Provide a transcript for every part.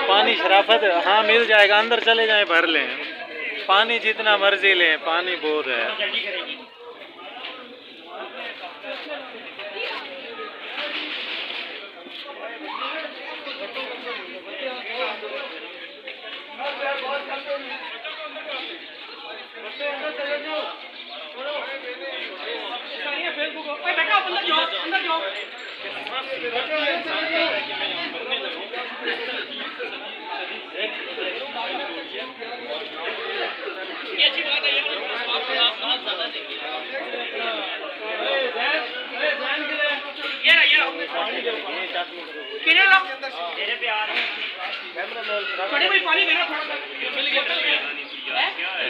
पानी शराफत, हाँ मिल जाएगा, अंदर चले जाएं भर लें, पानी जितना मर्जी लें, पानी बहुत है।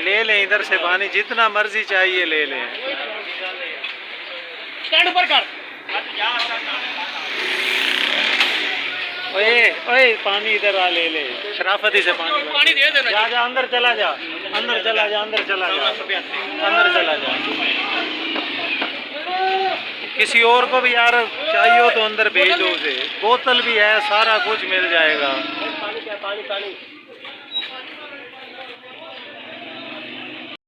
ले लें इधर से पानी, जितना मर्जी चाहिए ले लें। स्टैंड ऊपर कर। ओए ओए पानी इधर आ, ले ले, शराफती से पानी दे देना। जा जा अंदर चला जा, अंदर चला जा, अंदर चला जा, अंदर चला जा। किसी और को भी यार चाहिए हो तो अंदर भेजो उसे, बोतल भी है, सारा कुछ मिल जाएगा। पानी क्या, पानी पानी